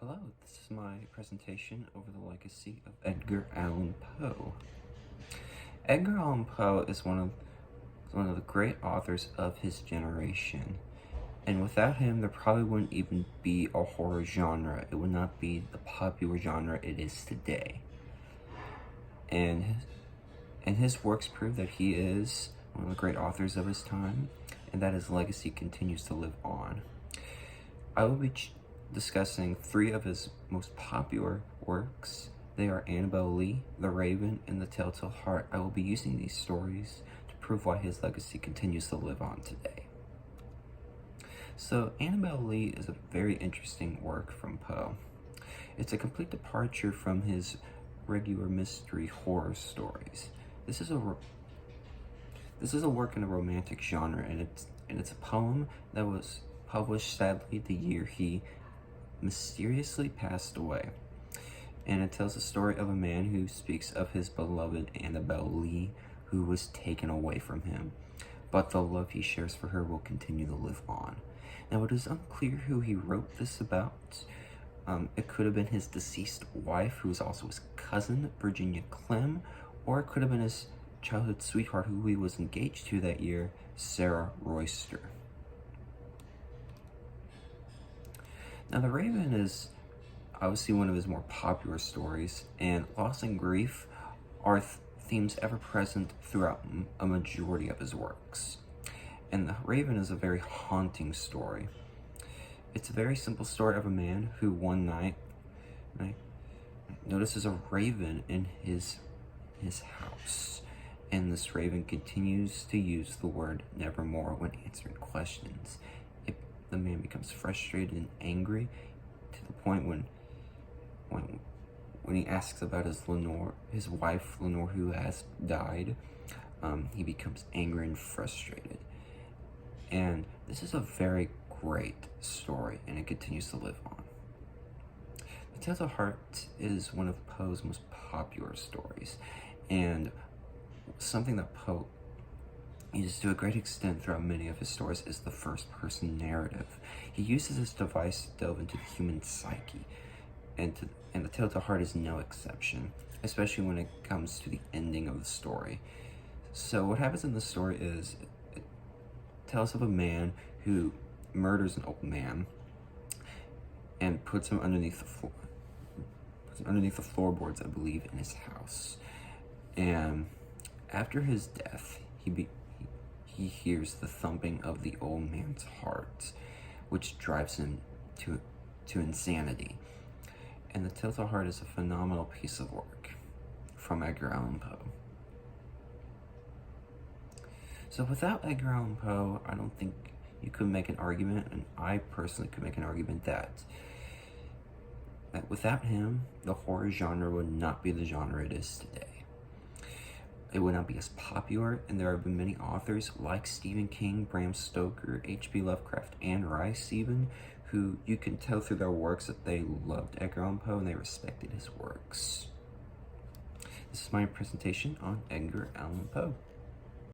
Hello, this is my presentation over the legacy of Edgar Allan Poe. Edgar Allan Poe is one of the great authors of his generation, and without him there probably wouldn't even be a horror genre. It would not be the popular genre it is today. And his works prove that he is one of the great authors of his time, and that his legacy continues to live on. I will be discussing three of his most popular works. They are Annabel Lee, The Raven, and The Telltale Heart. I will be using these stories to prove why his legacy continues to live on today. So, Annabel Lee is a very interesting work from Poe. It's a complete departure from his regular mystery horror stories. This is a work in a romantic genre, and it's a poem that was published sadly the year he mysteriously passed away. And it tells the story of a man who speaks of his beloved Annabel Lee, who was taken away from him. But the love he shares for her will continue to live on. Now, it is unclear who he wrote this about. It could have been his deceased wife, who was also his cousin, Virginia Clem, or it could have been his childhood sweetheart, who he was engaged to that year, Sarah Royster. Now, The Raven is obviously one of his more popular stories, and loss and grief are themes ever present throughout a majority of his works. And The Raven is a very haunting story. It's a very simple story of a man who one night notices a raven in his house, and this raven continues to use the word nevermore when answering questions. The man becomes frustrated and angry to the point when he asks about his wife Lenore, who has died. He becomes angry and frustrated. And this is a very great story, and it continues to live on. The Telltale Heart is one of Poe's most popular stories, and something that Poe uses to a great extent throughout many of his stories is the first-person narrative. He uses this device to delve into the human psyche, and The Telltale Heart is no exception, especially when it comes to the ending of the story. So what happens in the story is it tells of a man who murders an old man and puts him underneath the floorboards, I believe, in his house. And after his death, he hears the thumping of the old man's heart, which drives him to insanity. And The Telltale Heart is a phenomenal piece of work from Edgar Allan Poe. So without Edgar Allan Poe, I don't think you could make an argument, and I personally could make an argument that without him, the horror genre would not be the genre it is today. It would not be as popular, and there have been many authors like Stephen King, Bram Stoker, H.P. Lovecraft, Anne Rice even, who you can tell through their works that they loved Edgar Allan Poe and they respected his works. This is my presentation on Edgar Allan Poe.